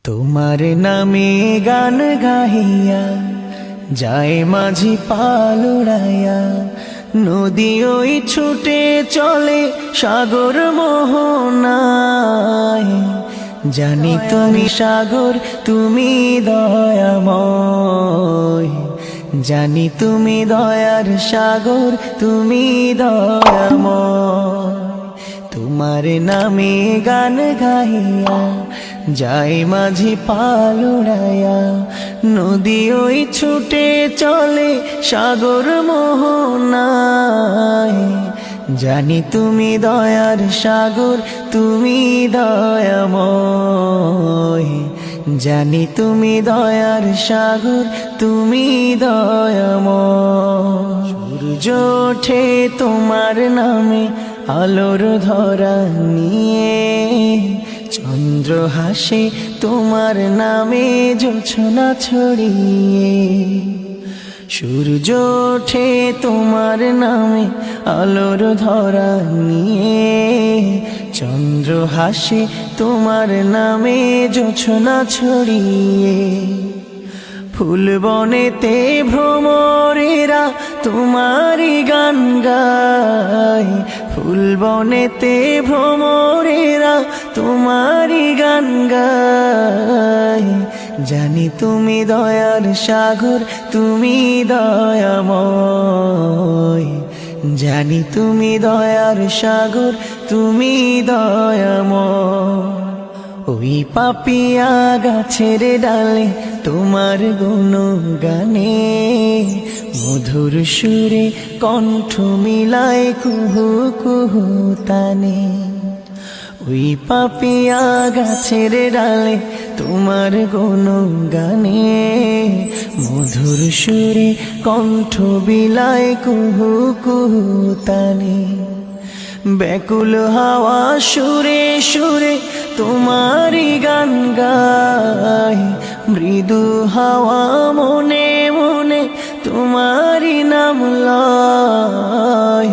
তোমার নামে গান গাহিয়া যায় মাঝি পাল উড়াইয়া, নদী ওই ছুটে চলে সাগর মোহনায়। জানি তুমি সাগর, তুমি দয়াময়, জানি তুমি দয়ার সাগর, তুমি দয়াময়। তোমার নামে গান গাহিয়া যায় মাঝি পাল উড়াইয়া, নদী ওই ছুটে চলে সাগর মোহনায়। জানি তুমি দয়ার সাগর, তুমি দয়াময়, জানি তুমি দয়ার সাগর, তুমি দয়াময়। সূর্য ওঠে তোমার নামে আলোর ধরা নিয়ে, চন্দ্র হাসে তোমার নামে জোছনা ছড়িয়ে। সূর্য ওঠে তোমার নামে আলোর ধরা নিয়ে, চন্দ্র হাসে তোমার নামে জোছনা ছড়িয়ে। ফুল বনেতে ভ্রমরেরা তোমারি গান গায়, ফুল বনেতে ভ্রমরেরা তোমারি গান গায়। জানি তুমি দয়ার সাগর, তুমি দয়াময়, জানি তুমি দয়ার সাগর, তুমি দয়াময়। ওই পাপিয়া গাছের ডালে তোমার গুণগানে, মধুর সুরে কণ্ঠ মিলায় কুহু কুহু তানে। ওই পাপিয়া গাছের ডালে তোমার গুণগানে, মধুর সুরে কণ্ঠ বিলায় কুহু কুহু তানে। ব্যাকুল হাওয়া সুরে সুরে তোমারি গান গায়, মৃদু হাওয়া মনে মনে তোমারি নাম লয়।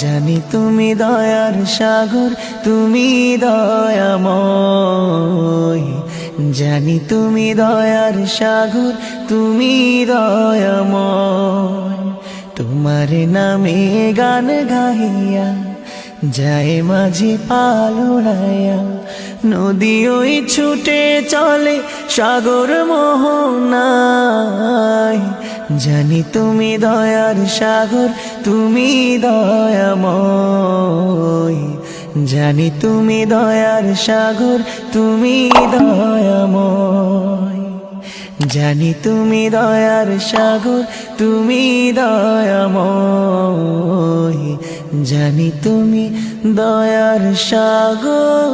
জানি তুমি দয়ার সাগর, তুমি দয়াময়, জানি তুমি দয়ার সাগর, তুমি দয়াময়। তোমার নামে গান গাহিয়া যায় মাঝি পাল উড়াইয়া, নদী ওই ছুটে চলে সাগর মোহনায়। জানি তুমি দয়ার সাগর, তুমি দয়াময়, জানি তুমি দয়ার সাগর, তুমি দয়াময়, জানি তুমি দয়ার সাগর, তুমি দয়াময়, জানি তুমি দয়ার সাগর,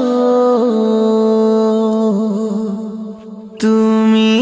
তুমি